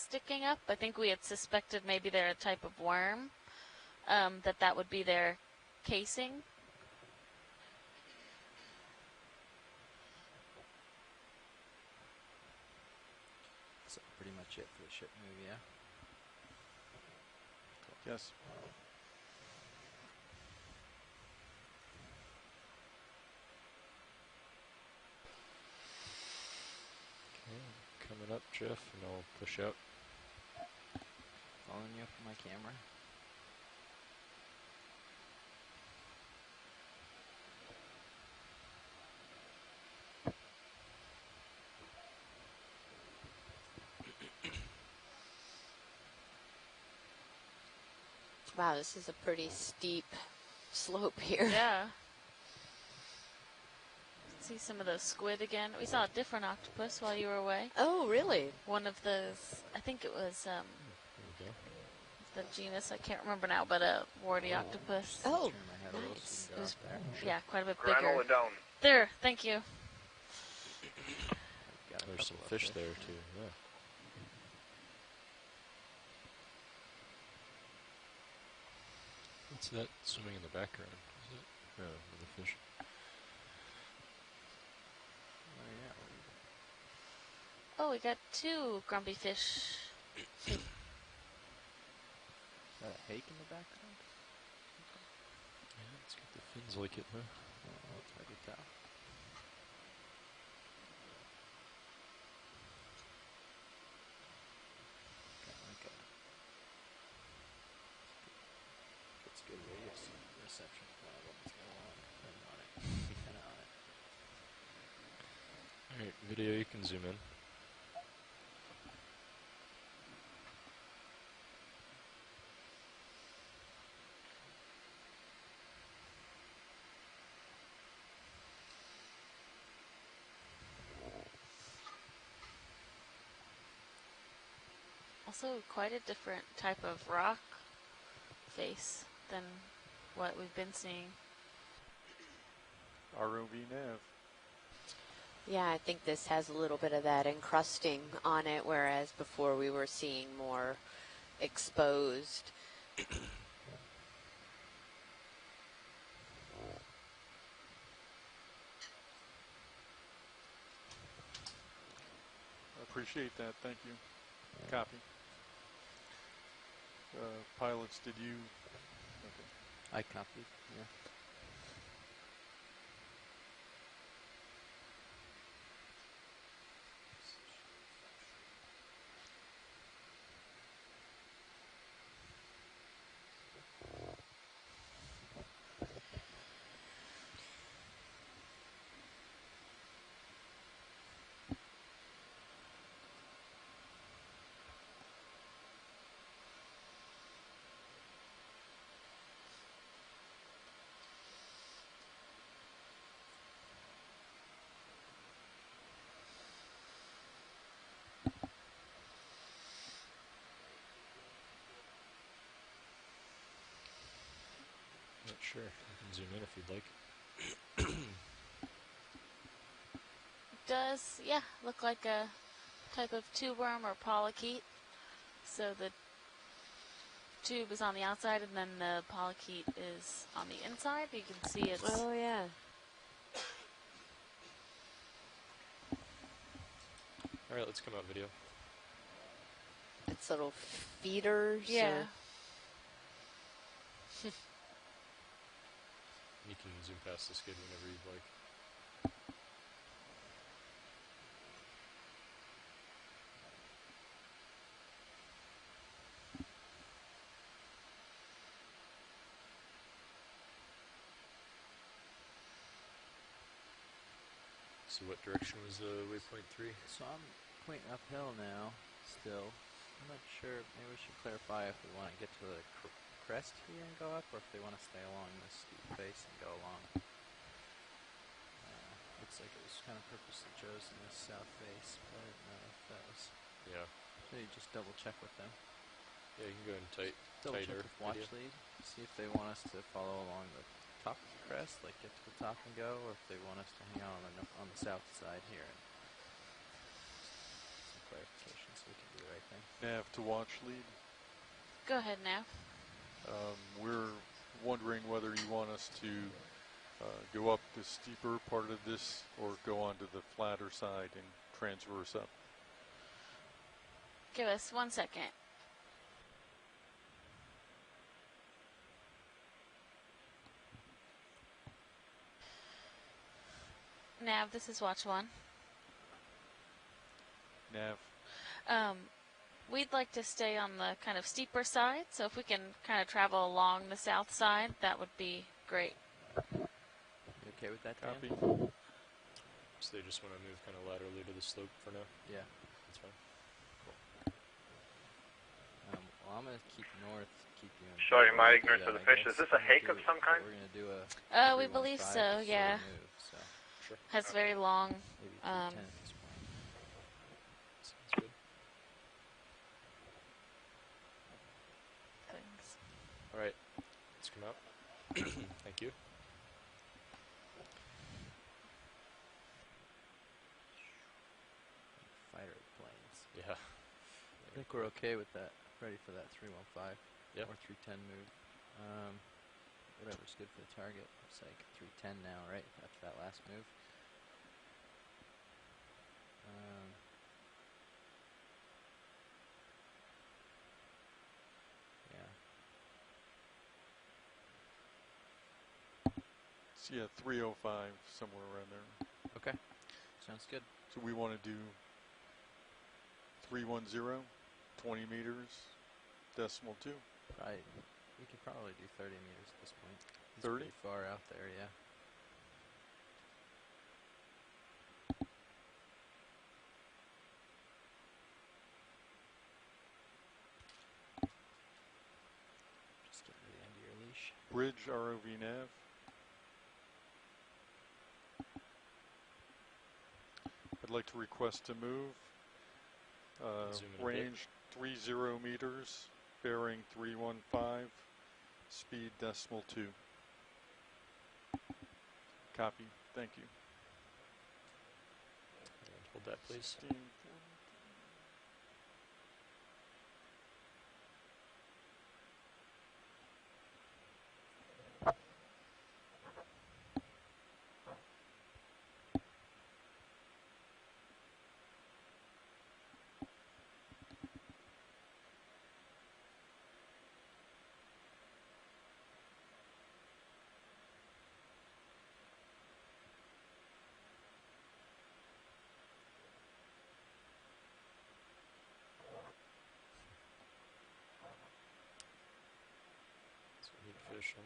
sticking up. I think we had suspected maybe they're a type of worm, that would be their casing. So pretty much it for the ship move, yeah? Cool. Yes. Okay, coming up, Jeff, and I'll push out. Following you up on my camera. Wow, this is a pretty steep slope here. Yeah. See some of those squid again. We saw a different octopus while you were away. Oh, really? One of those, I think it was There we go. the genus, I can't remember now, but a warty octopus. Oh, Turn my head a little so you nice. can go It was, up there. yeah, quite a bit bigger. Granola down. There, thank you. Got a There's some couple of fish there too, yeah. What's that swimming in the background? Is it? No, the fish. Oh, yeah. Oh, we got 2 grumpy fish. Is that a hake in the background? Yeah, it's got the fins like it, huh? Oh, it's hard to tell. Okay. It's good radio reception for one of them. Let's go along. I'm on it. Kind of on it. Alright, video, you can zoom in. Also, quite a different type of rock face than what we've been seeing. ROV nav. Yeah, I think this has a little bit of that encrusting on it, whereas before we were seeing more exposed. I appreciate that. Thank you. Copy. Pilots, did you? Okay. I copied, yeah. Not sure. You can zoom in if you'd like. It does, yeah, look like a type of tube worm or polychaete. So the tube is on the outside and then the polychaete is on the inside. You can see it's... Oh, yeah. Alright, let's come out video. It's little feeders. Yeah. You can zoom past the skid whenever you'd like. So what direction was waypoint 3? So I'm pointing uphill now, still. I'm not sure, maybe we should clarify if we want to get to the crest here and go up, or if they want to stay along this steep face and go along. Looks like it was kind of purposely chosen this south face, but I didn't know if that was... Yeah. Maybe just double check with them. Yeah, you can go in Double tighter check with watch video. lead, see if they want us to follow along the top of the crest, like get to the top and go, or if they want us to hang out on the south side here. And some clarification so we can do the right anything. Nav to watch lead. Go ahead, Nav. We're wondering whether you want us to go up the steeper part of this or go onto the flatter side and transverse up. Give us 1 second. Nav, this is Watch 1. Nav. We'd like to stay on the kind of steeper side, so if we can kind of travel along the south side, that would be great. You okay with that, Dan? Copy. So they just want to move kind of laterally to the slope for now? Yeah. That's fine. Well, I'm going to keep north, keep you in. Sorry, my view, ignorance of the I fish. guess. Is this a hake of some kind? We're going to do a We believe 315 so, sort of yeah. Move, so Sure. Has very long maybe 310 at this point. Sounds good. things. All right. Let's come out. Thank you. Fighter planes. Yeah. I think we're okay with that. Ready for that 315 Yep. or 310 move. Whatever's good for the target. Looks like 310 now, right? After that last move. Yeah. So yeah, 305, somewhere around there. Okay. Sounds good. So we want to do 310, 20 meters, decimal 2. Right. We could probably do 30 meters at this point. It's 30? pretty far out there, yeah. Just getting to the end of your leash. Bridge ROV nav. I'd like to request to move. Zoom in a bit. Range 30 meters, bearing 315, speed decimal 2. Copy. Thank you. And hold that, please. 16. So we need fish. Huh?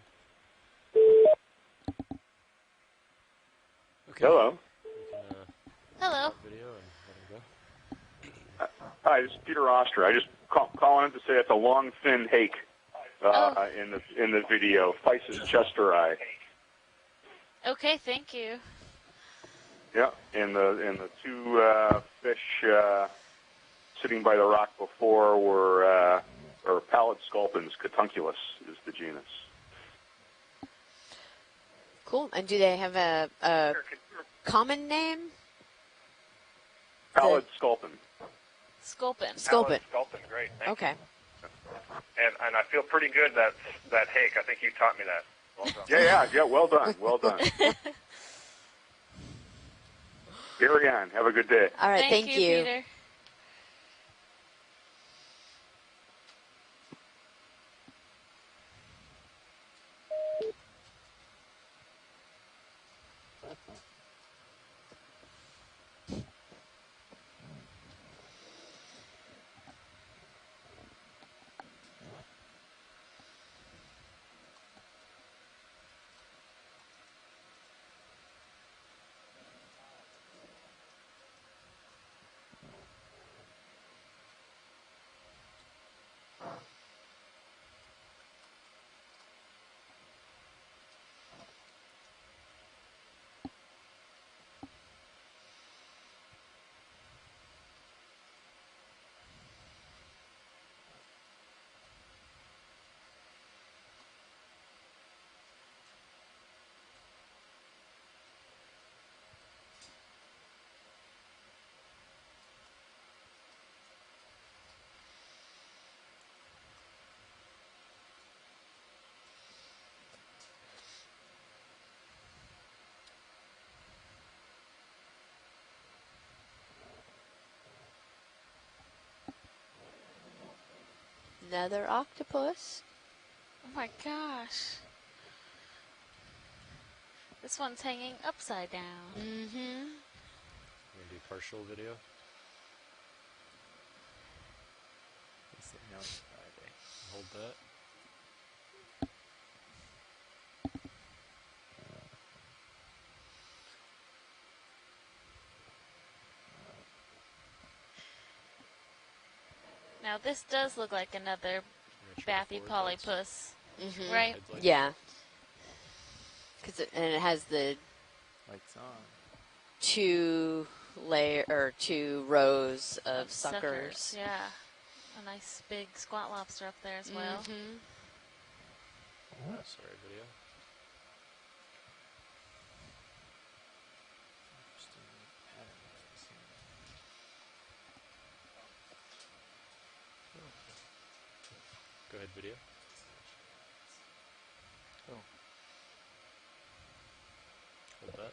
Okay. Hello. We can Hello. stop video and let him go. Hi, this is Peter Oster. I just calling in to say it's a long, thin hake in the video. Physis chesteri. Okay, thank you. Yeah, and the two fish sitting by the rock before were pallid sculpins. Catunculus is the genus. Cool. And do they have a common name? Pallid sculpin. Sculpin. Sculpin. Sculpin, great. Thank Okay. you. And I feel pretty good that hake. I think you taught me that. Well done. Yeah. Well done. Well done. Carry on. Have a good day. All right. Thank you. Peter. Another octopus. Oh my gosh. This one's hanging upside down. Mm-hmm. I'm gonna do partial video. They say no, it's Friday. Hold that. Now this does look like another I'm gonna try the bathy forward lights. polypus, Mm-hmm. right? Headlights. Yeah. And it has the Lights on. two rows of suckers. Yeah. A nice big squat lobster up there as well. Mm-hmm. Sorry, video. Interesting pattern to see. Go ahead, video. Oh. Hold that.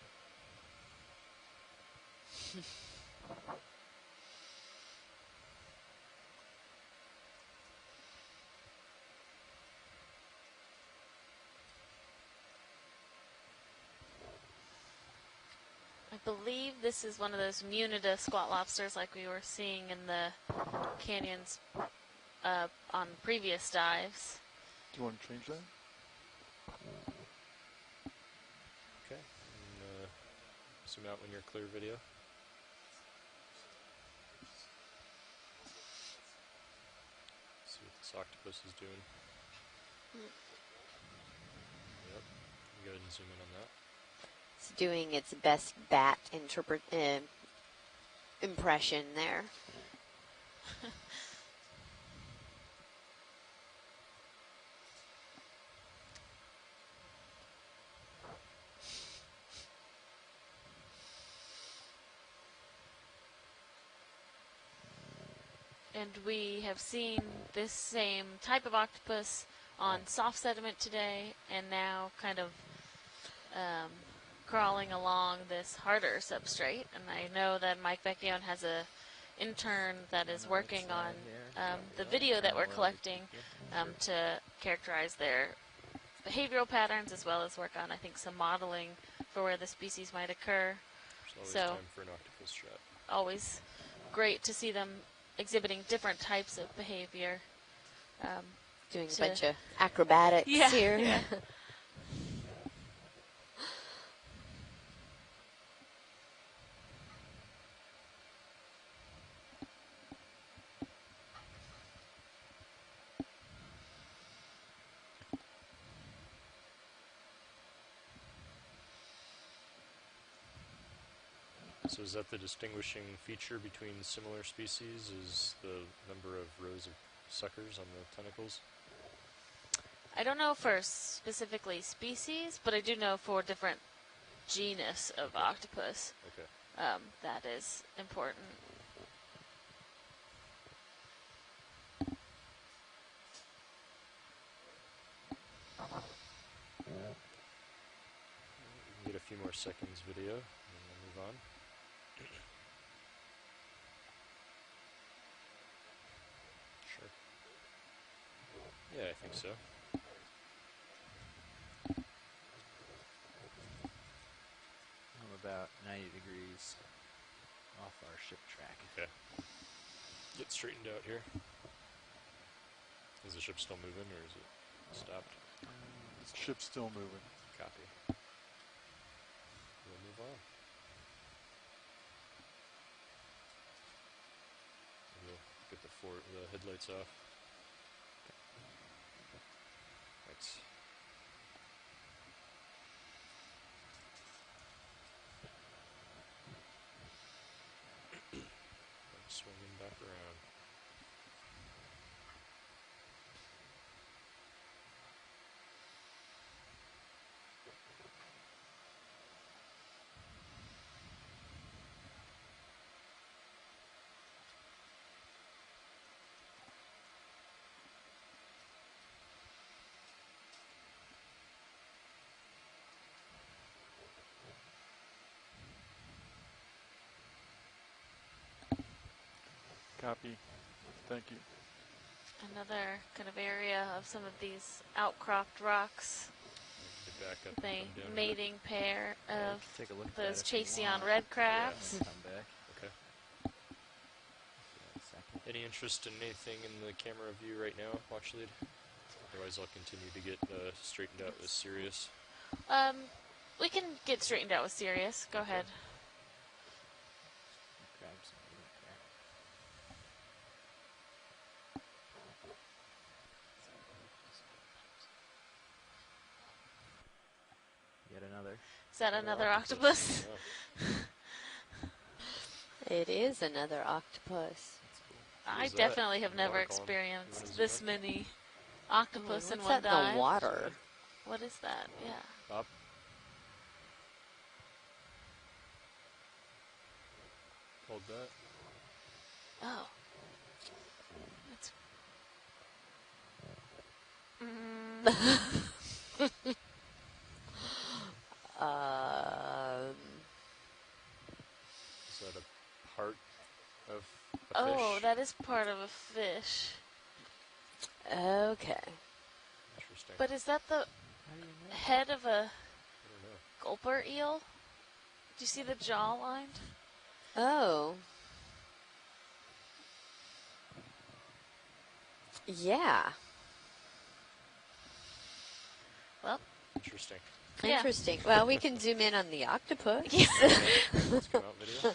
I believe this is one of those Munida squat lobsters like we were seeing in the canyons on previous dives. Do you want to change that? Okay. And, zoom out when you're clear, video. See what this octopus is doing. Yep. Go ahead and zoom in on that. It's doing its best bat impression there. And we have seen this same type of octopus on soft sediment today, and now kind of crawling along this harder substrate. And I know that Mike Vecchione has a intern that is working on the video that we're collecting to characterize their behavioral patterns, as well as work on, I think, some modeling for where the species might occur. There's always So- time for an octopus shot. Always great to see them exhibiting different types of behavior. Doing a To- bunch of acrobatics Yeah, here. yeah. So is that the distinguishing feature between similar species, is the number of rows of suckers on the tentacles? I don't know for specifically species, but I do know for different genus of octopus Okay. that is important. We can get a few more seconds video, and then we'll move on. Sure. Yeah, I think so. I'm about 90 degrees off our ship track. Okay. Get straightened out here. Is the ship still moving, or is it stopped? The ship's still moving. Copy. We'll move on. We'll get the headlights off. Thanks. Swinging back around. Copy. Thank you. another kind of area of some of these outcropped rocks. Get back up The and come down. mating pair of Take a look at those that if you Chaseon want. red Yeah, crabs. come back. Okay. Give that a second. Any interest in anything in the camera view right now, watch lead? Otherwise, I'll continue to get straightened out with Sirius. We can get straightened out with Sirius. Go ahead. Grab some of that. Yet another. Is that another octopus? Yeah. It is another octopus. That's cool. I Is that definitely have in never water column? experienced You wanna this zoom in? many octopus in What's one that in dive. the water? What is that? Yeah. Up. Hold that. Oh. That's. Is that a part of a Oh, fish? that is part of a fish. Okay. Interesting. But is that the How do you know? head of a I don't know. gulper eel? Do you see the jaw lined? Oh. Yeah. Well, Interesting. Yeah. Interesting. Well, we can zoom in on the octopus. Let's come out video.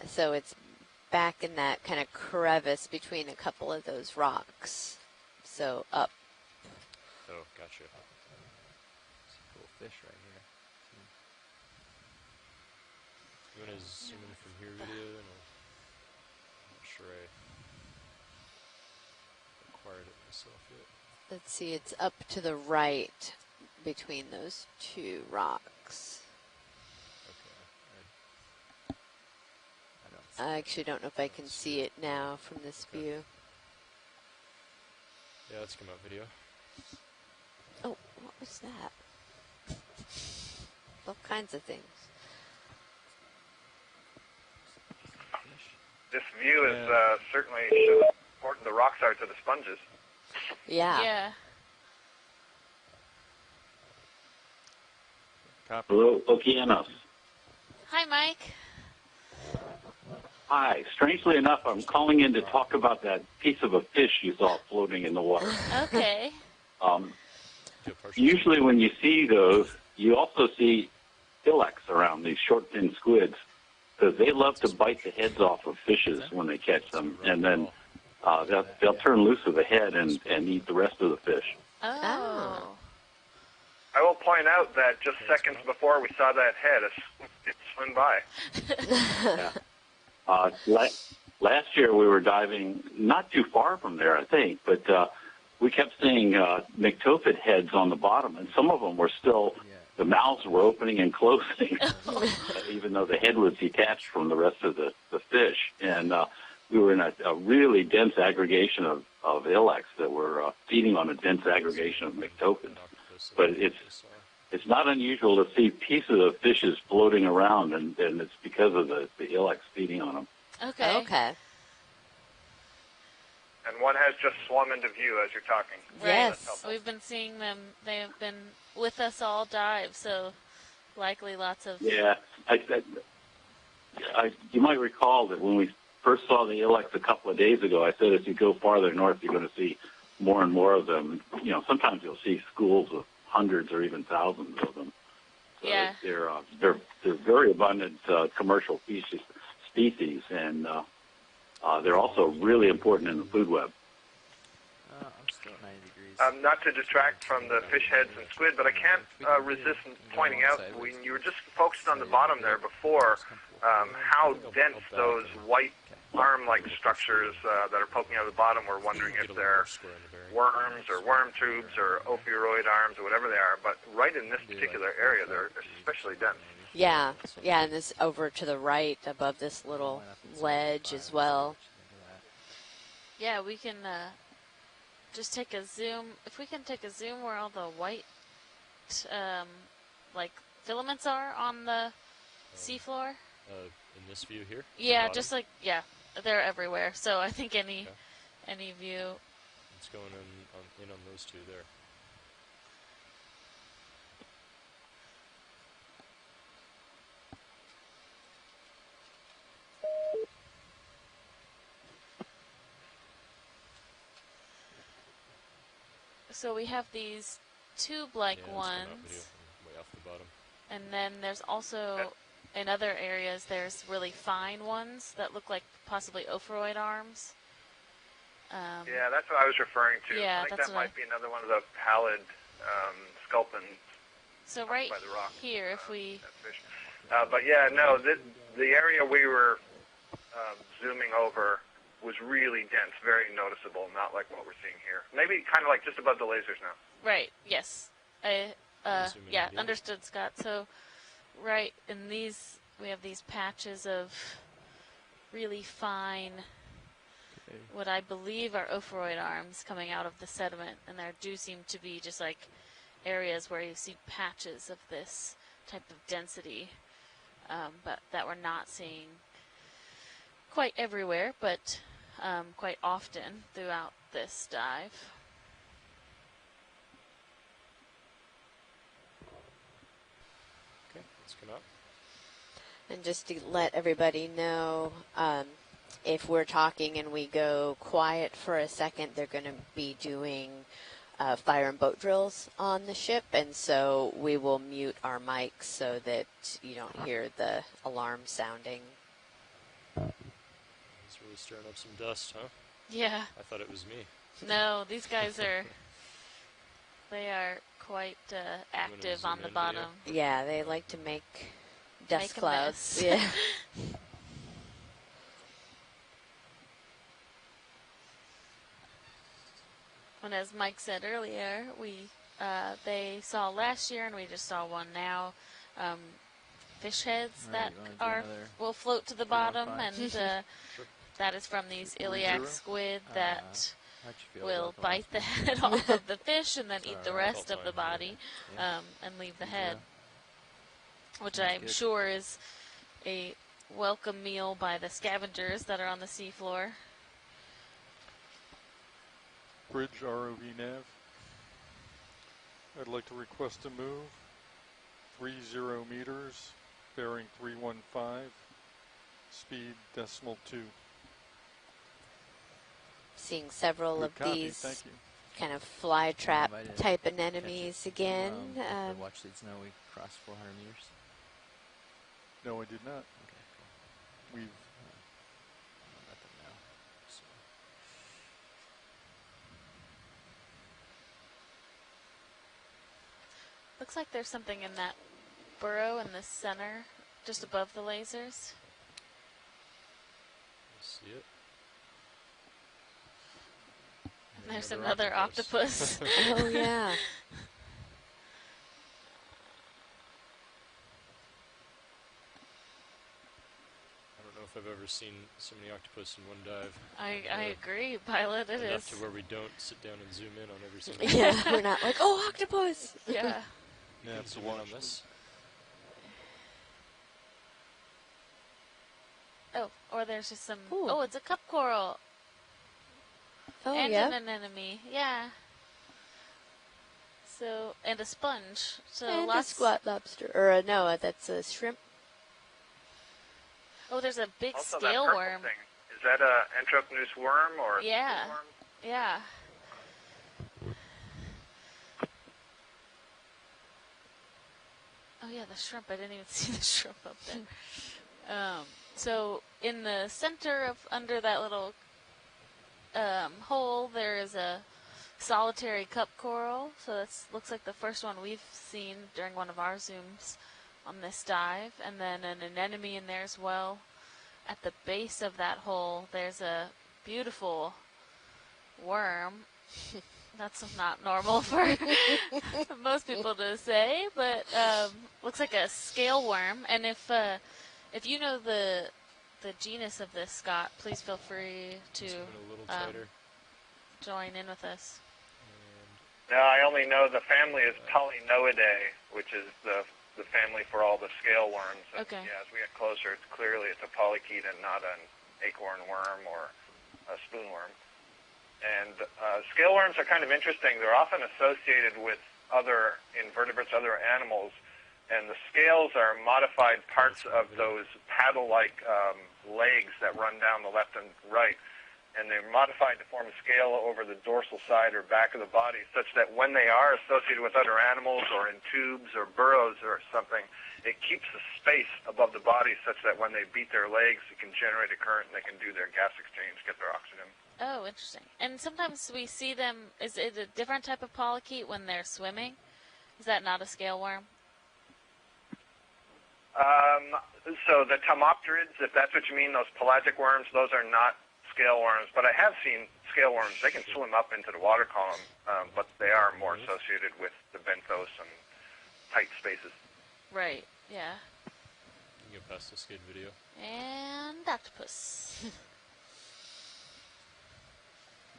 So it's back in that kind of crevice between a couple of those rocks. So up. Oh, gotcha. It's a cool fish right here. You want to zoom in from here, video? And I'm not sure I acquired it myself yet. Let's see, it's up to the right between those two rocks. Okay. I don't see I actually don't know if I can see it now from this Okay. view. Yeah, let's come out video. Oh, what was that? All kinds of things. fish. This view is Yeah. certainly shows how important the rocks are to the sponges. Yeah. Yeah. Copy. Hello, Okeanos. Hi, Mike. Hi. Strangely enough, I'm calling in to talk about that piece of a fish you saw floating in the water. Okay. Do a partial Usually when you see those, you also see ilex around these short, thin squids because they love to bite the heads off of fishes when they catch them, and then they'll turn loose of the head and eat the rest of the fish. Oh. I will point out that just seconds before we saw that head, it swung by. Last year we were diving not too far from there, I think, but we kept seeing myctophid heads on the bottom, and some of them were still, the mouths were opening and closing, even though the head was detached from the rest of the fish. And we were in a really dense aggregation of ilex that were feeding on a dense aggregation of myctophids. But it's not unusual to see pieces of fishes floating around, and it's because of the ilex feeding on them. Okay. Okay. And one has just swum into view as you're talking. Right. Yes. We've been seeing them. They have been with us all dive, so likely lots of. Yeah, you might recall that when we first saw the ilex a couple of days ago, I said as you go farther north, you're going to see more and more of them. You know, sometimes you'll see schools of hundreds or even thousands of them. So Yeah. they're very abundant commercial species, and they're also really important in the food web. I'm still at 90 degrees. Not to detract from the fish heads and squid, but I can't resist pointing out when you were just focused on the bottom there before how dense those white arm-like structures that are poking out of the bottom. We're wondering if they're worms or worm tubes or ophiuroid arms or whatever they are. But right in this particular area, they're especially dense. Yeah. Yeah, and this over to the right above this little ledge as well. Yeah, we can just take a zoom. If we can take a zoom where all the white, like filaments are on the seafloor. In this view here? Yeah, just like, yeah, they're everywhere. So I think any view. It's going in on those two there. So we have these tube-like ones. Way off the bottom. And then there's also, in other areas, there's really fine ones that look like possibly ophiroid arms. Yeah, that's what I was referring to. Yeah, I think that's that what might be another one of the pallid sculpin. So right by the rock, here, if we... fish. But yeah, no, the area we were zooming over was really dense, very noticeable, not like what we're seeing here. Maybe kind of like just above the lasers now. Right, yes. Yeah, understood, Scott. So right in these, we have these patches of really fine, what I believe are ophiroid arms coming out of the sediment, and there do seem to be just like areas where you see patches of this type of density, but that we're not seeing quite everywhere, but quite often throughout this dive. Okay, let's come out. And just to let everybody know, if we're talking and we go quiet for a second, they're going to be doing fire and boat drills on the ship, and so we will mute our mics so that you don't hear the alarm sounding. It's really stirring up some dust, huh? Yeah. I thought it was me. No, these guys they are quite active on the bottom. Yeah, they like to make dust Make a clouds. mess. Yeah. And as Mike said earlier, they saw last year, and we just saw one now. Fish heads that will float to the bottom, and that is from these iliac squid that will bite the head off of the fish and then eat the rest of the body and leave the head, which I'm sure is a welcome meal by the scavengers that are on the seafloor. Bridge ROV nav. I'd like to request a move. 30 meters, bearing 315, speed .2. Seeing several of Copy, these thank you. kind of fly trap I didn't type catch anemones it. again. The watch leads know we crossed 400 meters. No, I did not. Okay, cool. We've I'll let them know. So. Looks like there's something in that burrow in the center, just above the lasers. See it? And there's another octopus. Oh, yeah. I don't know if I've ever seen so many octopus in one dive. I agree, Pilot. It Enough is. to where we don't sit down and zoom in on every single Yeah, we're not like, oh, octopus! Yeah. Yeah, That's zoom the in one on this. Oh, or there's just some. Ooh. Oh, it's a cup coral Oh, and yeah. an anemone. Yeah. So and a sponge. So And a lots. squat lobster. Or, no, that's a shrimp. Oh, there's a big Also, scale that purple worm. thing, is that a Entropneus worm or a Yeah. worm? Yeah. Oh yeah, the shrimp. I didn't even see the shrimp up there. So in the center of under that little hole, there is a solitary cup coral. So that looks like the first one we've seen during one of our zooms on this dive, and then an anemone in there as well. At the base of that hole, there's a beautiful worm. That's not normal for most people to say, but looks like a scale worm. And if you know the genus of this, Scott, please feel free to Zoom in a little tighter. join in with us. No, I only know the family is Polynoidae, which is the family for all the scale worms. And Okay. yeah, as we get closer, it's a polychaete and not an acorn worm or a spoonworm. And scale worms are kind of interesting. They're often associated with other invertebrates, other animals, and the scales are modified parts of those paddle-like legs that run down the left and right. And they're modified to form a scale over the dorsal side or back of the body, such that when they are associated with other animals or in tubes or burrows or something, it keeps the space above the body such that when they beat their legs, it can generate a current and they can do their gas exchange, get their oxygen. Oh, interesting. And sometimes we see them, is it a different type of polychaete when they're swimming? Is that not a scale worm? So the tomopterids, if that's what you mean, those pelagic worms, those are not scale worms. But I have seen scale worms. They can swim up into the water column, but they are more associated with the benthos and tight spaces. Right, yeah. You can get past the skid video. And octopus.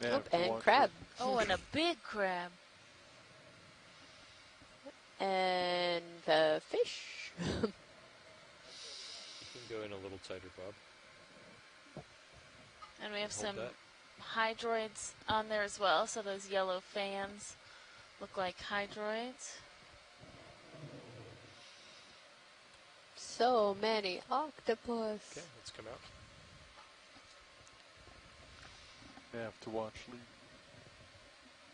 Nav to And watch crab. Oh, and a big crab. And the fish. You can go in a little tighter, Bob. And we have Hold some that. hydroids on there as well, so those yellow fans look like hydroids. So many octopus. Okay, let's come out. Nav to watch Lee.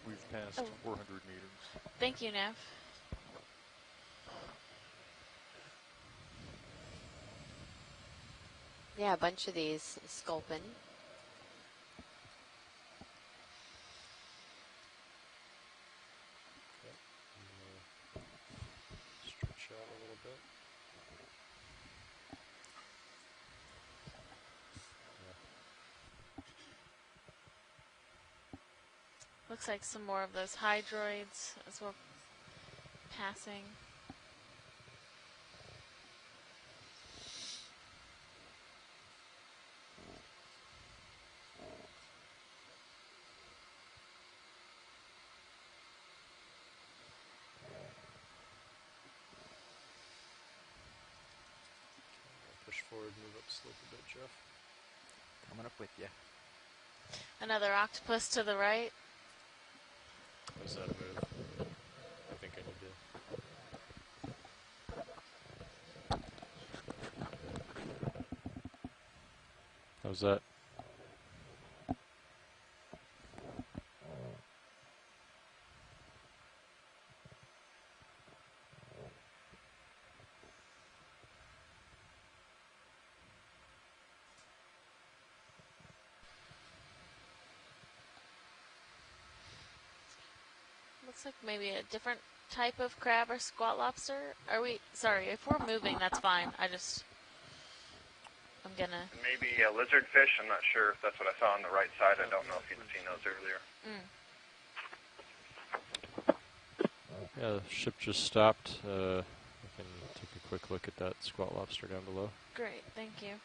We've passed Oh. 400 meters. Thank you, Nev. Yeah, a bunch of these sculpin. Stretch out a little bit. Looks like some more of those hydroids as we're passing. Push forward, move up slope a bit, Jeff. Coming up with you. Another octopus to the right. Was that a move? I think I need to. How's that? Looks like maybe a different type of crab or squat lobster. Are we, sorry, if we're moving, that's fine. I'm gonna. Maybe a lizardfish. I'm not sure if that's what I saw on the right side. I don't know if you'd seen those earlier. Yeah, the ship just stopped. We can take a quick look at that squat lobster down below. Great, thank you.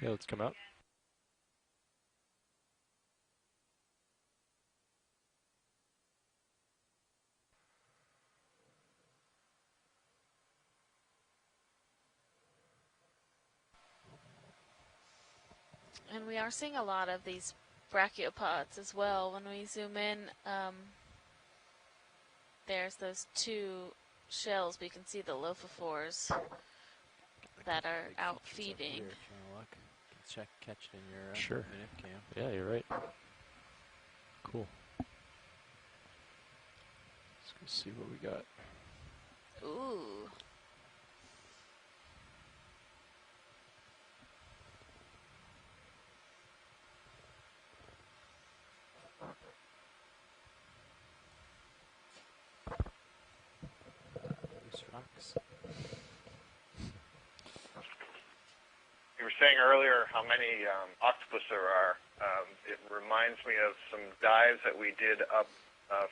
Okay, let's come out. And we are seeing a lot of these brachiopods as well. When we zoom in, there's those two shells, but you can see the lophophores that are Big out features over feeding. here if you want to look. You can catch it in your Sure. minute cam. Yeah, you're right. Cool. Let's Let's see what we got. Ooh. Loose rocks. You were saying earlier how many octopus there are. It reminds me of some dives that we did up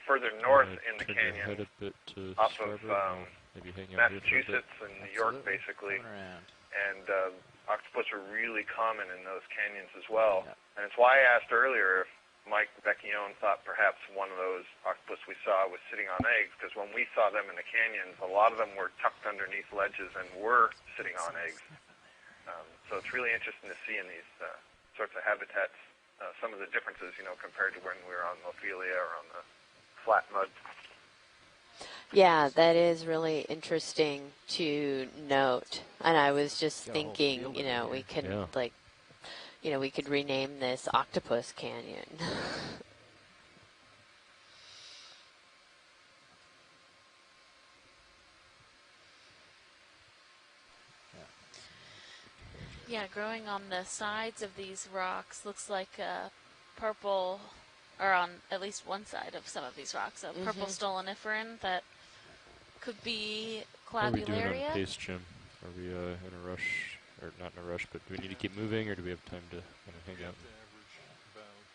further north in the Turn your head canyon, a bit to off of starboard, maybe hang out here for a bit. Massachusetts and New York, Absolutely. basically. Coming around. And octopus are really common in those canyons as well. Yeah. And it's why I asked earlier if Mike Vecchione thought perhaps one of those octopus we saw was sitting on eggs, because when we saw them in the canyons, a lot of them were tucked underneath ledges and were sitting on eggs. So it's really interesting to see in these sorts of habitats some of the differences, compared to when we were on Ophelia or on the flat mud. Yeah, that is really interesting to note. And I was just Got a whole thinking, field we over can Yeah. we could rename this Octopus Canyon. Yeah, growing on the sides of these rocks looks like a purple, or on at least one side of some of these rocks, a purple stoloniferan that could be How are we doing on clavularia. pace, Jim? Are we in a rush? Or not in a rush, but do we need to keep moving, or do we have time to kind of hang out? To average about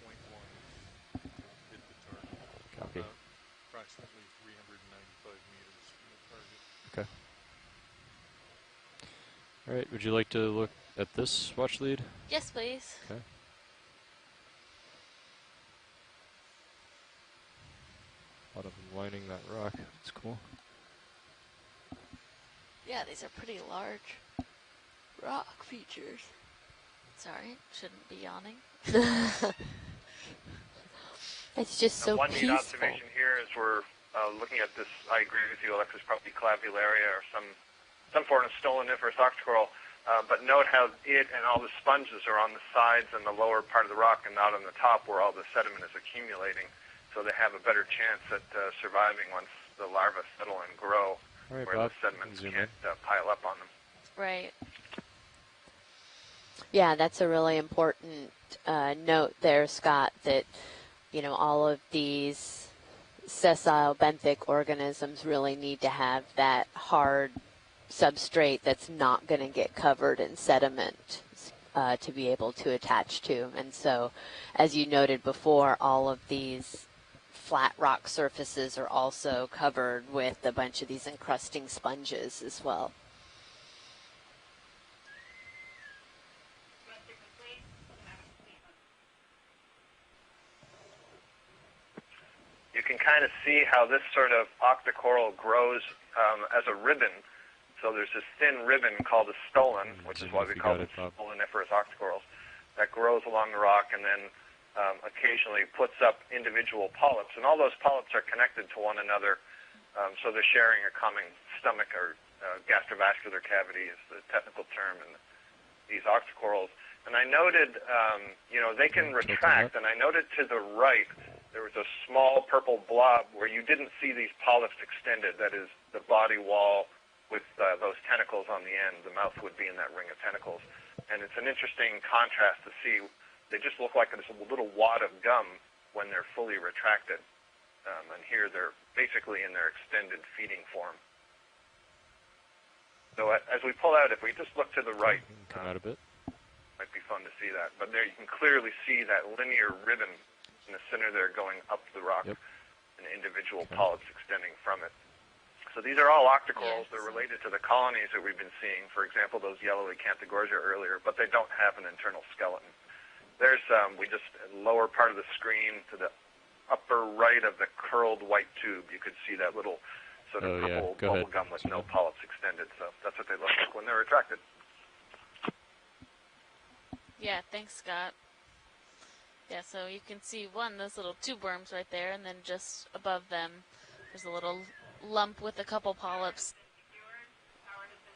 0.1 hit the target. Copy. About approximately 395 meters from the target. Okay. All right, would you like to look at this watch lead? Yes, please. Okay. A lot of them lining that rock. That's cool. Yeah, these are pretty large rock features. Sorry, shouldn't be yawning. It's just so One peaceful. neat observation here is we're looking at this. I agree with you, Alexis, probably clavularia or some form of stoloniferous octocoral. But note how it and all the sponges are on the sides and the lower part of the rock and not on the top where all the sediment is accumulating. So they have a better chance at surviving once the larvae settle and grow, All right, where Bob, the sediments zoom can't pile up on them. Right. Yeah, that's a really important note there, Scott, that, all of these sessile benthic organisms really need to have that hard substrate that's not going to get covered in sediment to be able to attach to. And so, as you noted before, all of these flat rock surfaces are also covered with a bunch of these encrusting sponges as well. You can kind of see how this sort of octocoral grows as a ribbon. So there's this thin ribbon called a stolon, which is why we call them stoloniferous octocorals, that grows along the rock and then occasionally puts up individual polyps. And all those polyps are connected to one another, so they're sharing a common stomach, or gastrovascular cavity is the technical term in these octocorals. And I noted, they can retract, and I noted to the right there was a small purple blob where you didn't see these polyps extended. That is the body wall with those tentacles on the end. The mouth would be in that ring of tentacles. And it's an interesting contrast to see. They just look like this little wad of gum when they're fully retracted. And here they're basically in their extended feeding form. So as we pull out, if we just look to the right, Come out a bit. might be fun to see that. But there you can clearly see that linear ribbon in the center there going up the rock, and individual polyps extending from it. So these are all octocorals. They're related to the colonies that we've been seeing. For example, those yellow acanthogorgia earlier, but they don't have an internal skeleton. There's lower part of the screen to the upper right of the curled white tube. You could see that little sort of purple bubble gum with no polyps extended. So that's what they look like when they're retracted. Yeah, thanks, Scott. Yeah, so you can see those little tube worms right there, and then just above them, there's a little lump with a couple polyps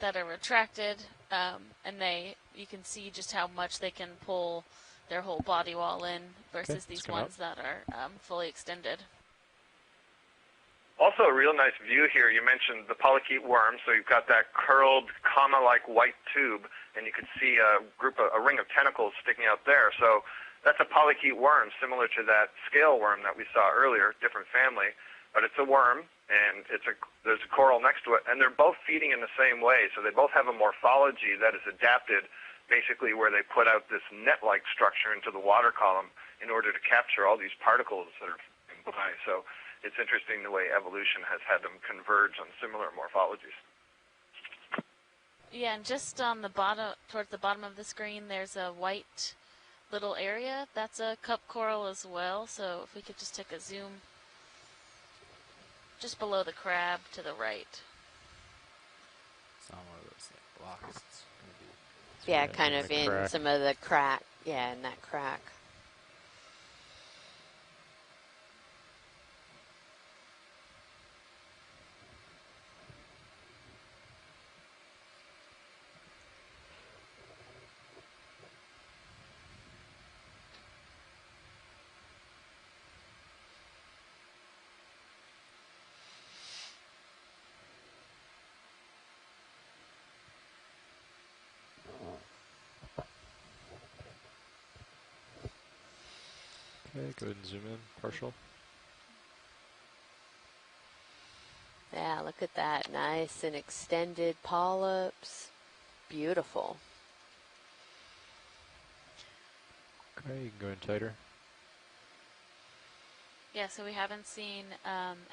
that are retracted, and you can see just how much they can pull their whole body wall in versus these ones that are fully extended. Also a real nice view here. You mentioned the polychaete worm, so you've got that curled comma-like white tube, and you can see a ring of tentacles sticking out there. So that's a polychaete worm, similar to that scale worm that we saw earlier, different family, but it's a worm, and there's a coral next to it, and they're both feeding in the same way. So they both have a morphology that is adapted, basically where they put out this net-like structure into the water column in order to capture all these particles that are flying by. So it's interesting the way evolution has had them converge on similar morphologies. Yeah, and just on the bottom, towards the bottom of the screen, there's a white little area. That's a cup coral as well. So if we could just take a zoom just below the crab to the right. It's on one of those like blocks. It's gonna be Yeah, kind of in crack. some of the crack. Yeah, in that crack. Okay, go ahead and zoom in, partial. Yeah, look at that. Nice and extended polyps. Beautiful. Okay, you can go in tighter. Yeah, so we haven't seen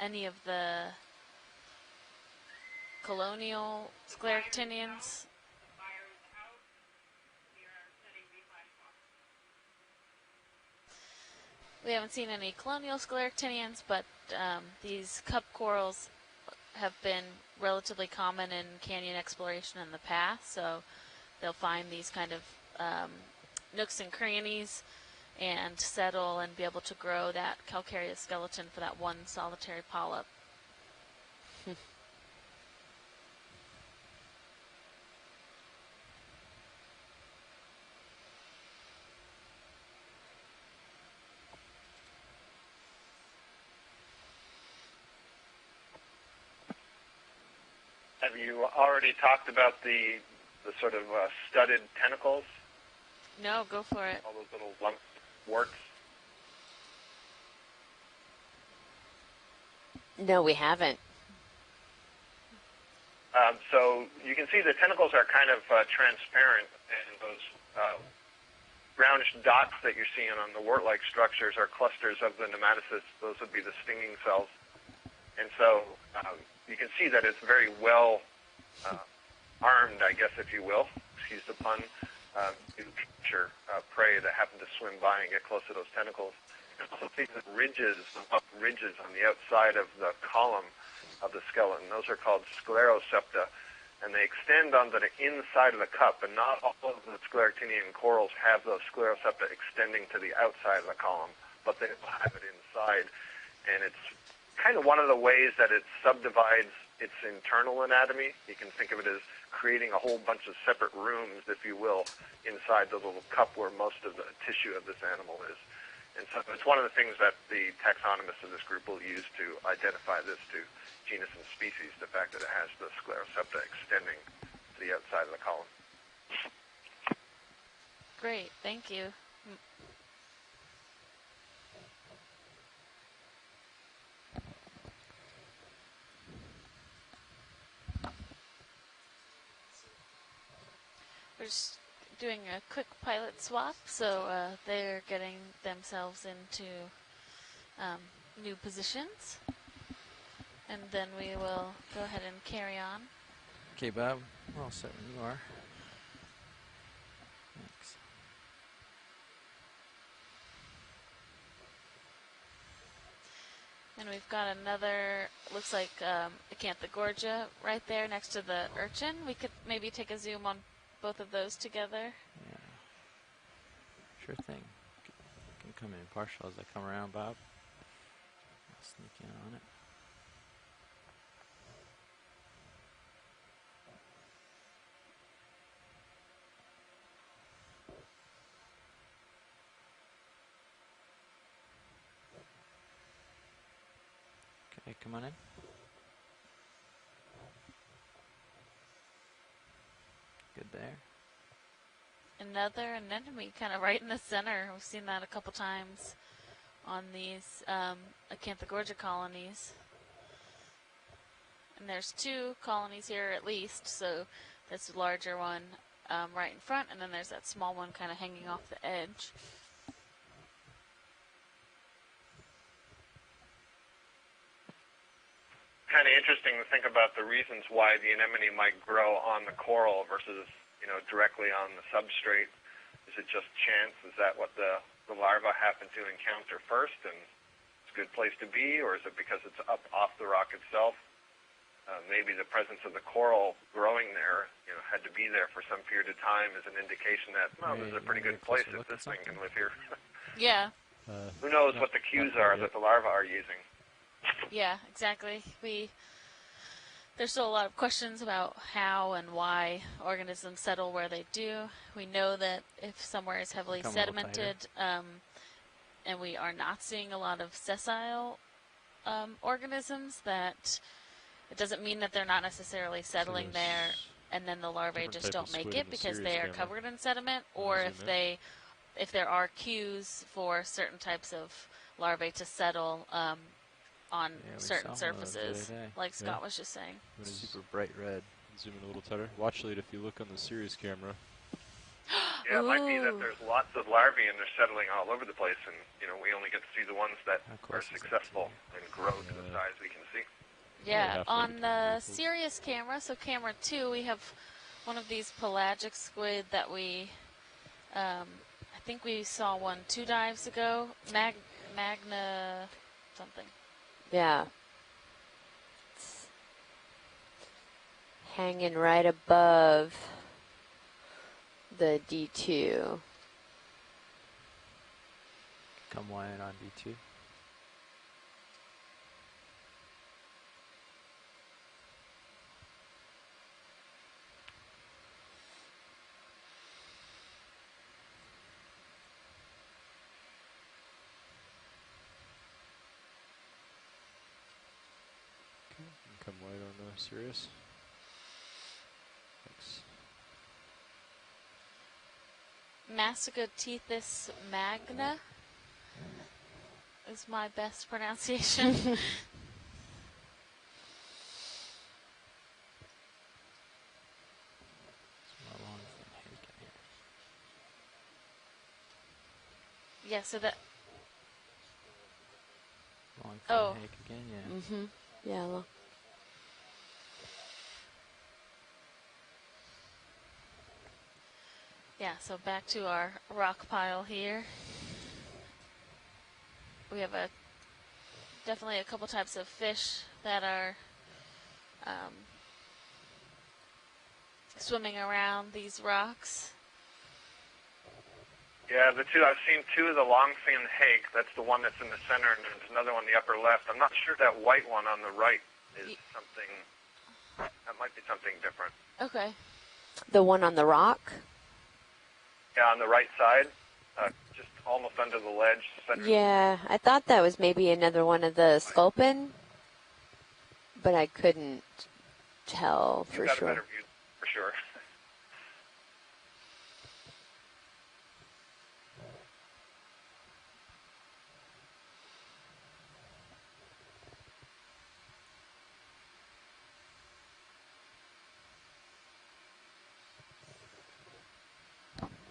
any of the colonial scleractinians. We haven't seen any colonial scleractinians, but these cup corals have been relatively common in canyon exploration in the past, so they'll find these kind of nooks and crannies and settle and be able to grow that calcareous skeleton for that one solitary polyp. Have you already talked about the sort of studded tentacles? No, go for it. All those little lump warts? No, we haven't. So you can see the tentacles are kind of transparent, and those brownish dots that you're seeing on the wart-like structures are clusters of the nematocysts. Those would be the stinging cells. And so you can see that it's very well armed, I guess, if you will, excuse the pun, to capture prey that happen to swim by and get close to those tentacles. You can also see the ridges on the outside of the column of the skeleton. Those are called sclerosepta, and they extend onto the inside of the cup, and not all of the scleractinian corals have those sclerosepta extending to the outside of the column, but they have it inside. And it's kind of one of the ways that it subdivides its internal anatomy. You can think of it as creating a whole bunch of separate rooms, if you will, inside the little cup where most of the tissue of this animal is. And so it's one of the things that the taxonomists of this group will use to identify this to genus and species, the fact that it has the sclerosepta extending to the outside of the column. Great, thank you. We're just doing a quick pilot swap, so they're getting themselves into new positions, and then we will go ahead and carry on. Okay, Bob. We're all set when you are. Thanks. And we've got another, looks like Acanthogorgia right there next to the urchin. We could maybe take a zoom on both of those together. Yeah. Sure thing. You can come in partial as I come around, Bob. I'll sneak in on it. Okay, come on in. Good there. Another anemone kind of right in the center. We've seen that a couple times on these Acanthogorgia colonies. And there's 2 colonies here at least, so that's the larger one right in front, and then there's that small one kind of hanging off the edge. Kind of interesting to think about the reasons why the anemone might grow on the coral versus, directly on the substrate. Is it just chance? Is that what the larva happen to encounter first, and it's a good place to be, or is it because it's up off the rock itself? Maybe the presence of the coral growing there, had to be there for some period of time as an indication that, this is a pretty good place if this thing can live here. Yeah. Who knows what the cues are that the larvae are using? Yeah, exactly. There's still a lot of questions about how and why organisms settle where they do. We know that if somewhere is heavily sedimented, and we are not seeing a lot of sessile organisms, that it doesn't mean that they're not necessarily settling there, and then the larvae just don't make it because they are covered in sediment, or if there are cues for certain types of larvae to settle on certain surfaces, like Scott was just saying. Super bright red. Zoom in a little tighter. Watch it if you look on the Sirius camera. Yeah, it might be that there's lots of larvae and they're settling all over the place, and we only get to see the ones that are successful and grow to the size we can see. Yeah, on the Sirius camera, so camera 2, we have one of these pelagic squid that we, I think we saw one 2 dives ago, Magna something. Yeah. It's hanging right above the D2. Come wide on D2. Come wide on Sirius. Thanks. Masticotethys magna is my best pronunciation. Yeah, so that. Long fin hake again, yeah. Mm-hmm. Yeah, look. Yeah, so back to our rock pile here. We have definitely a couple types of fish that are swimming around these rocks. Yeah, I've seen 2 of the longfin hake. That's the one that's in the center, and there's another one in the upper left. I'm not sure that white one on the right is something. That might be something different. Okay. The one on the rock? Yeah, on the right side, just almost under the ledge. Center. Yeah, I thought that was maybe another one of the sculpin, but I couldn't tell for You've got sure. a better view, for sure.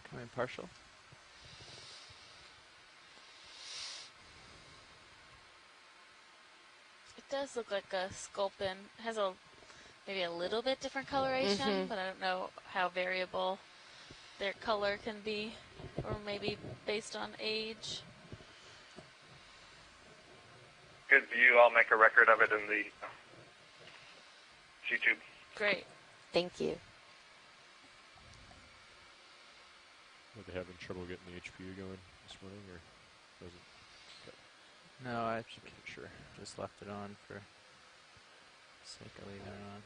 Come in partial. It does look like a sculpin. It has maybe a little bit different coloration, but I don't know how variable their color can be, or maybe based on age. Good view. I'll make a record of it in the YouTube. Great. Thank you. Were they having trouble getting the HPU going this morning, or was it? No, I sure just left it on for sake of leaving it on.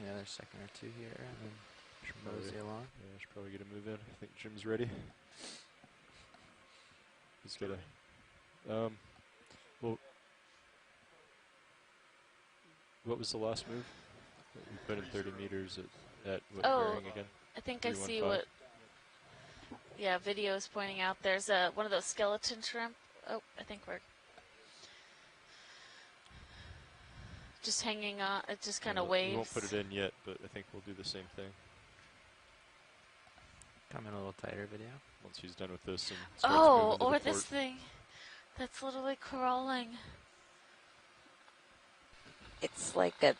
another second or two here, and then Probably- mosey along. Yeah, I should probably get a move in. I think Jim's ready. He's got a. Well, what was the last move? We put in 30 meters at what bearing again? I think I see 315? what. Yeah, video is pointing out. There's one of those skeleton shrimp. Oh, I think we're just hanging on. It just kind of waves. We won't put it in yet, but I think we'll do the same thing Come in a little tighter video. once he's done with this and starts Oh, moving to or the this port. thing that's literally crawling. It's like a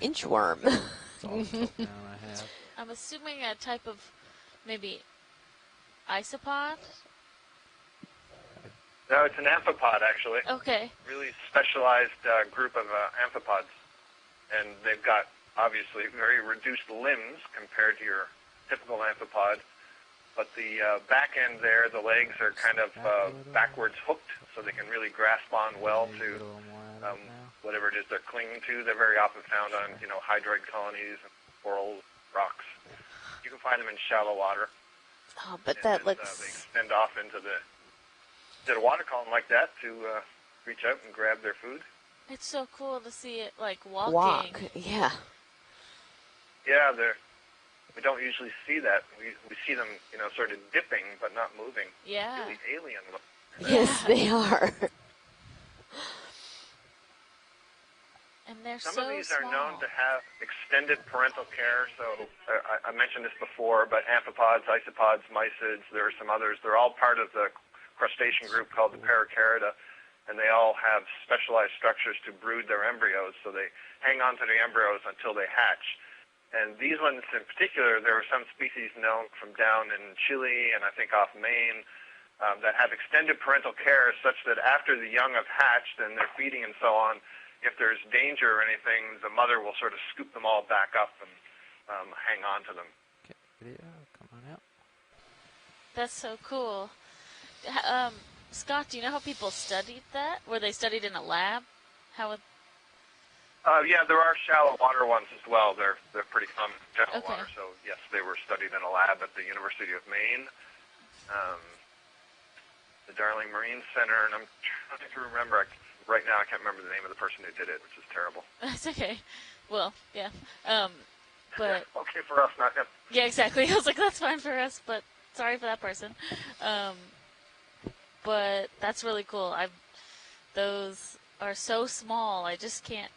inchworm. It's all the tilt down I have. I'm assuming a type of maybe isopod. No, it's an amphipod, actually. Okay. Really specialized group of amphipods. And they've got, obviously, very reduced limbs compared to your typical amphipod. But the back end there, the legs are kind of backwards hooked, so they can really grasp on well Maybe to get a little more out of it now. whatever it is they're clinging to. They're very often found on, hydroid colonies, corals, rocks. You can find them in shallow water. Oh, but And that they looks. extend off into the water column like that to reach out and grab their food. It's so cool to see it like walking. Walk. Yeah. Yeah, we don't usually see that. We see them, sort of dipping but not moving. Yeah. Really alien look. Yes, they are. And they're Some so of these small. are known to have extended parental care. So I mentioned this before, but amphipods, isopods, mysids, there are some others. They're all part of the crustacean group called the Paracarida, and they all have specialized structures to brood their embryos. So they hang on to the embryos until they hatch. And these ones in particular, there are some species known from down in Chile and I think off Maine that have extended parental care such that after the young have hatched and they're feeding and so on, if there's danger or anything, the mother will sort of scoop them all back up and hang on to them. Okay, video, come on out. That's so cool. Scott, do you know how people studied that? Were they studied in a lab? How would... Yeah, there are shallow water ones as well. They're pretty common in shallow Okay. water. So yes, they were studied in a lab at the University of Maine, the Darling Marine Center, and I'm trying to remember. Right now, I can't remember the name of the person who did it, which is terrible. That's okay. Well, yeah. But Okay for us, not him. yeah, exactly. I was like, that's fine for us, but sorry for that person. But that's really cool. Those are so small. I just can't.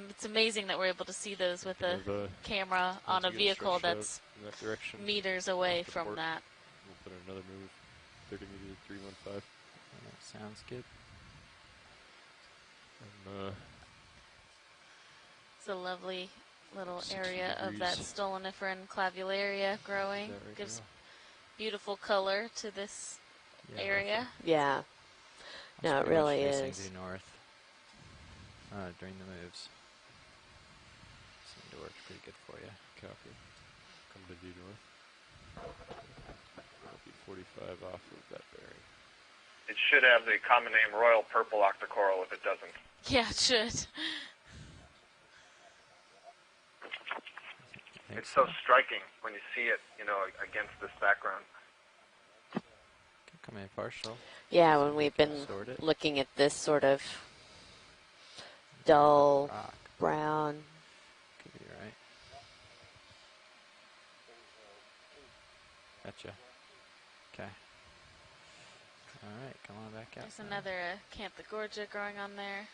It's amazing that we're able to see those with a Kind of, camera on once a you get vehicle stretched out that's in that direction, meters away off the from port. that. We'll put in another move. 30 meter 315. Yeah, sounds good. And, It's a lovely little 60 area of that degrees. stoloniferan clavularia growing. that right Gives now. beautiful color to this Yeah, area. Yeah. it's No, it pretty much really facing is. due north during the moves. Seemed to work pretty good for you. Copy. Come to due north. It'll be 45 off of that bearing. It should have the common name Royal Purple Octocoral if it doesn't. Yeah, it should. I think It's so striking when you see it, against this background. Come in partial. Yeah, when we've been Sort it. looking at this sort of dull Rock. brown. Could be right. Gotcha. Okay. Alright, come on back out. There's another Canthogorgia growing on there.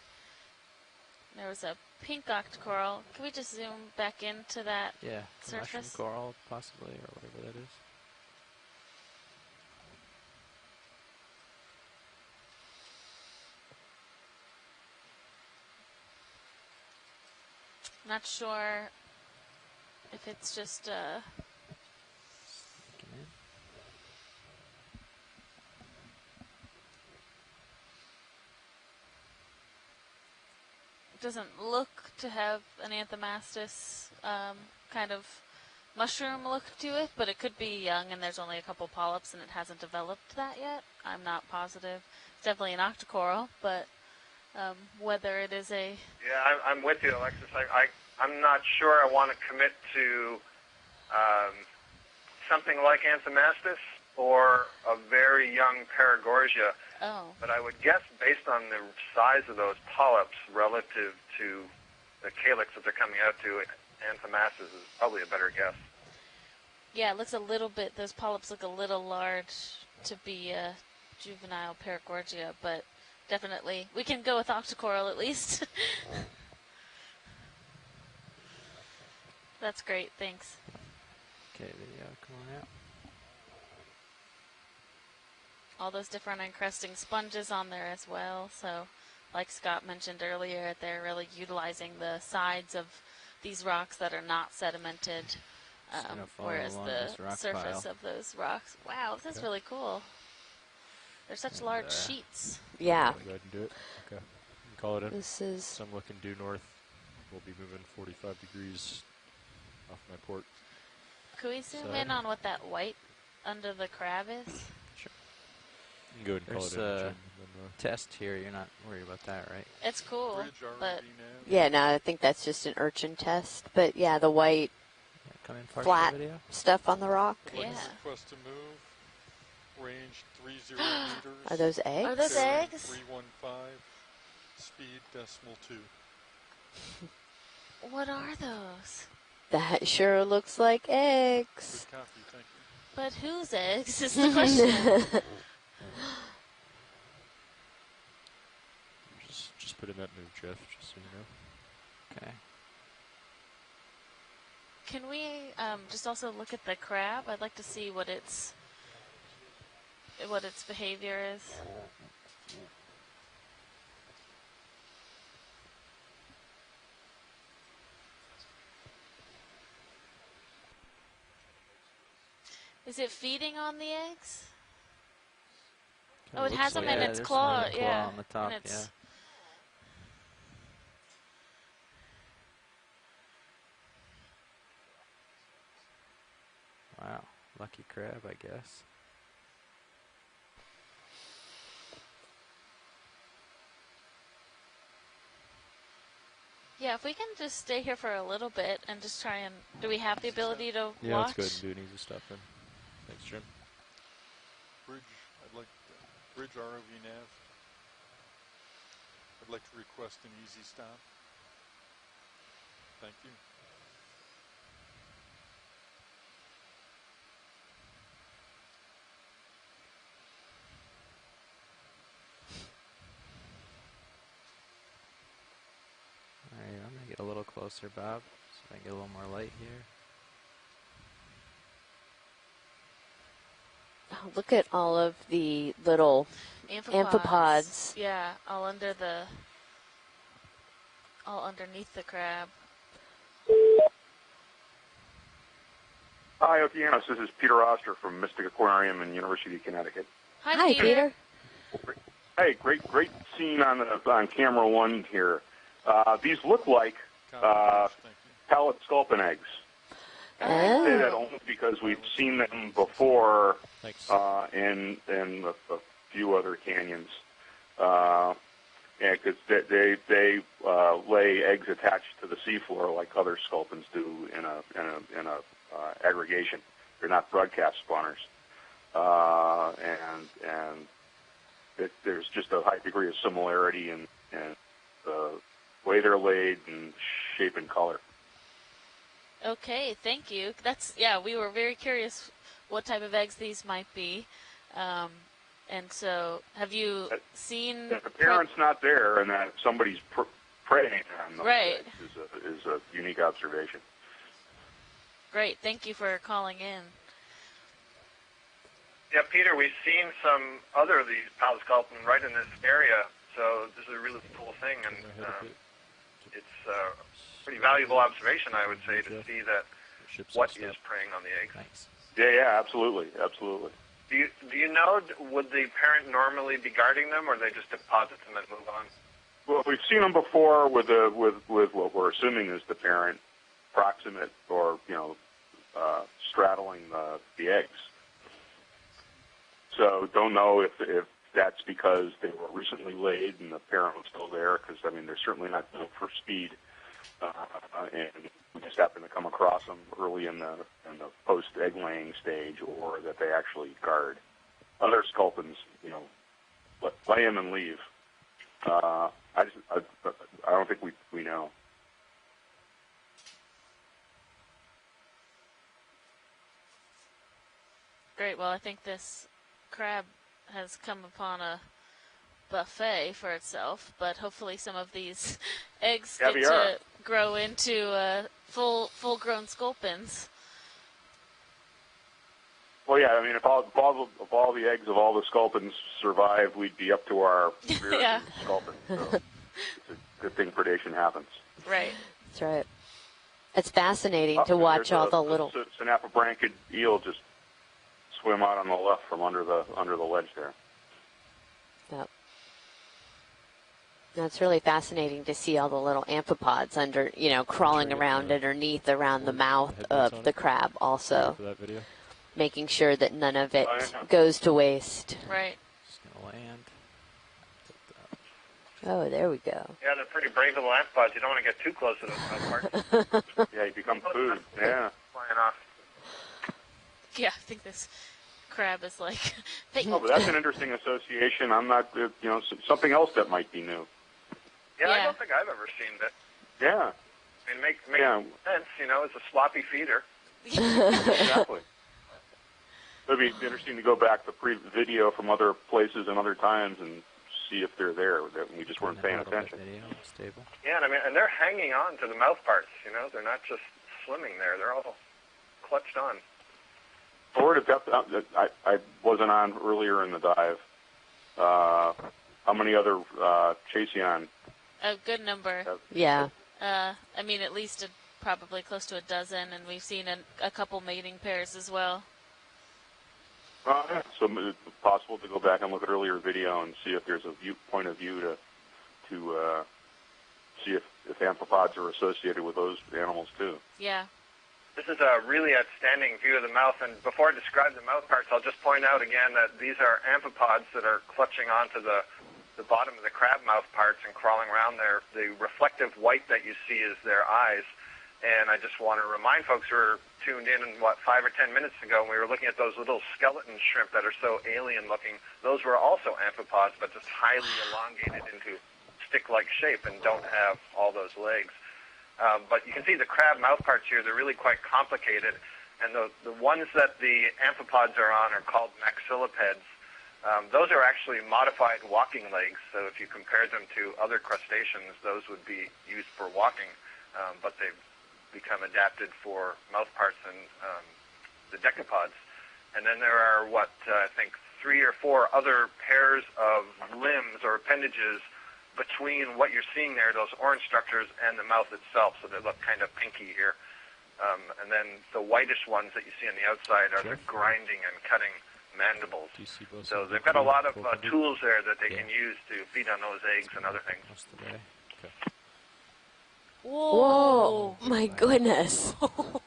There was a pink octocoral. Can we just zoom back into that? Yeah, the mushroom surface? coral, possibly, or whatever that is. Not sure if it's just Looking in. it doesn't look to have an anthomastus kind of mushroom look to it, but it could be young and there's only a couple polyps and it hasn't developed that yet. I'm not positive. It's definitely an octocoral, but whether it is a... Yeah, I'm with you, Alexis. I'm not sure I want to commit to something like Anthomastus or a very young Paragorgia. Oh. But I would guess, based on the size of those polyps relative to the calyx that they're coming out to, Anthomastus is probably a better guess. Yeah, it looks a little bit, those polyps look a little large to be a juvenile Paragorgia, but definitely, we can go with octocoral at least. That's great, thanks. Okay, video coming out. All those different encrusting sponges on there as well, so like Scott mentioned earlier, they're really utilizing the sides of these rocks that are not sedimented, whereas the surface of those rocks. Wow, this is really cool. They're such large sheets. Yeah. Go ahead and do it. Okay. You can call it in. This is... Sun looking due north. We'll be moving 45 degrees off my port. Could we zoom in on what that white under the crab is? Sure. You can go ahead and There's call it in. a test here. You're not worried about that, right? It's cool, but... Yeah, no, I think that's just an urchin test. But yeah, the white flat stuff on the rock. Yeah. Request to move. Range 30 meters. Are those eggs? Are those eggs? 315. Speed decimal 2. What are those? That sure looks like eggs. Good copy, thank you. But whose eggs is the question? Just put in that move, Jeff, just so you know. Okay. Can we just also look at the crab? I'd like to see what its behavior is. Is it feeding on the eggs? Oh, it has them in its claw. Yeah, on the top. And it's Wow, lucky crab, I guess. Yeah, if we can just stay here for a little bit and just try and... Do we have the ability to Yeah, watch? let's go ahead and do an easy stop then. Thanks, Jim. Bridge, I'd like Bridge ROV nav. I'd like to request an easy stop. Thank you. Alright, I'm gonna get a little closer, Bob, so I can get a little more light here. Oh, look at all of the little amphipods. Yeah, all underneath the crab. Hi, Okeanos. This is Peter Oster from Mystic Aquarium in University of Connecticut. Hi, Peter. Hey, great scene on camera one here. These look like pallet sculpin eggs. And I say that only because we've seen them before in a few other canyons. Because they lay eggs attached to the seafloor like other sculpins do in a aggregation. They're not broadcast spawners, and there's just a high degree of similarity in the way they're laid and shape and color. Okay, thank you. We were very curious what type of eggs these might be. And so, have you seen... That the parent's not there and that somebody's preying on them is a unique observation. Great, thank you for calling in. Yeah, Peter, we've seen some other of these pallet sculpin right in this area, so this is a really cool thing, and it's a pretty valuable observation, I would say, to see that what is preying on the eggs. Thanks. Yeah, absolutely. Do you know, would the parent normally be guarding them, or they just deposit them and move on? Well, we've seen them before with what we're assuming is the parent proximate or straddling the eggs. So don't know if that's because they were recently laid and the parent was still there, because, I mean, they're certainly not built for speed. And we just happened to come across them early in the post-egg laying stage, or that they actually guard. Other sculpins, you know, lay them and leave. I don't think we know. Great. Well, I think this crab has come upon a buffet for itself, but hopefully some of these eggs get to grow into full-grown sculpins. Well, yeah, I mean, if all the eggs of all the sculpins survive, we'd be up to our rear Yeah. sculpin. So it's a good thing predation happens. Right. That's right. It's fascinating to watch all the little synapobranchid eel just swim out on the left from under the ledge there. Yep. That's really fascinating to see all the little amphipods under, you know, crawling around underneath around the mouth of the crab also. For that video. Making sure that none of it goes to waste. Right. Just gonna land. Oh, there we go. Yeah, they're pretty brave little amphipods. You don't want to get too close to those parts. Yeah, you become food. Yeah. Flying off. Yeah, I think this crab is like... Oh, but that's an interesting association. I'm not, you know, something else that might be new. Yeah, I don't think I've ever seen that. Yeah. I mean, makes sense, you know, it's a sloppy feeder. Exactly. It'd be interesting to go back to video from other places and other times and see if they're there. That we just weren't paying attention. Stable. Yeah, and I mean, and they're hanging on to the mouth parts. You know, they're not just swimming there. They're all clutched on. Or to depth, I wasn't on earlier in the dive. How many other Chaseon? A good number. Yeah. I mean, at least probably close to a dozen, and we've seen a couple mating pairs as well. So it's possible to go back and look at earlier video and see if there's a point of view to see if amphipods are associated with those animals too. Yeah. This is a really outstanding view of the mouth, and before I describe the mouth parts, I'll just point out again that these are amphipods that are clutching onto the bottom of the crab mouth parts and crawling around there. The reflective white that you see is their eyes, and I just want to remind folks who are tuned in, 5 or 10 minutes ago, when we were looking at those little skeleton shrimp that are so alien-looking. Those were also amphipods, but just highly elongated into stick-like shape and don't have all those legs. But you can see the crab mouth parts here. They're really quite complicated. And the ones that the amphipods are on are called maxillipeds. Those are actually modified walking legs. So if you compare them to other crustaceans, those would be used for walking. But they've become adapted for mouth parts and the decapods. And then there are, I think 3 or 4 other pairs of limbs or appendages between what you're seeing there, those orange structures, and the mouth itself, so they look kind of pinky here. And then the whitish ones that you see on the outside are the grinding and cutting mandibles. So they've got a lot of tools there that they can use to feed on those eggs and other things. Whoa! My goodness. Oh,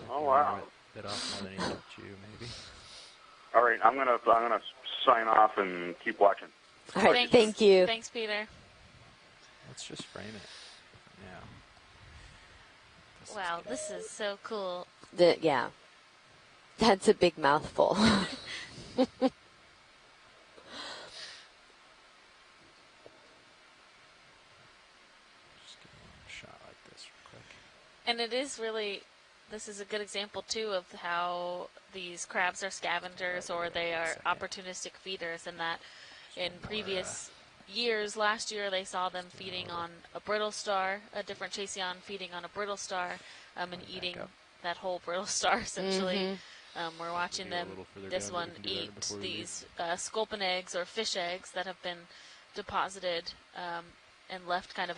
wow. Bit off more than he did you, maybe. All right, I'm gonna sign off and keep watching. All right, thank you. Thanks, Peter. Let's just frame it. Yeah. Wow, this is so cool. Yeah. That's a big mouthful. Just get a shot like this real quick. And it is really, this is a good example, too, of how these crabs are scavengers or they are opportunistic feeders, and that in previous years, last year, they saw them feeding on a brittle star, a different Chaseon feeding on a brittle star, and eating that whole brittle star, essentially. We're watching them, this one, eat these sculpin eggs or fish eggs that have been deposited and left kind of out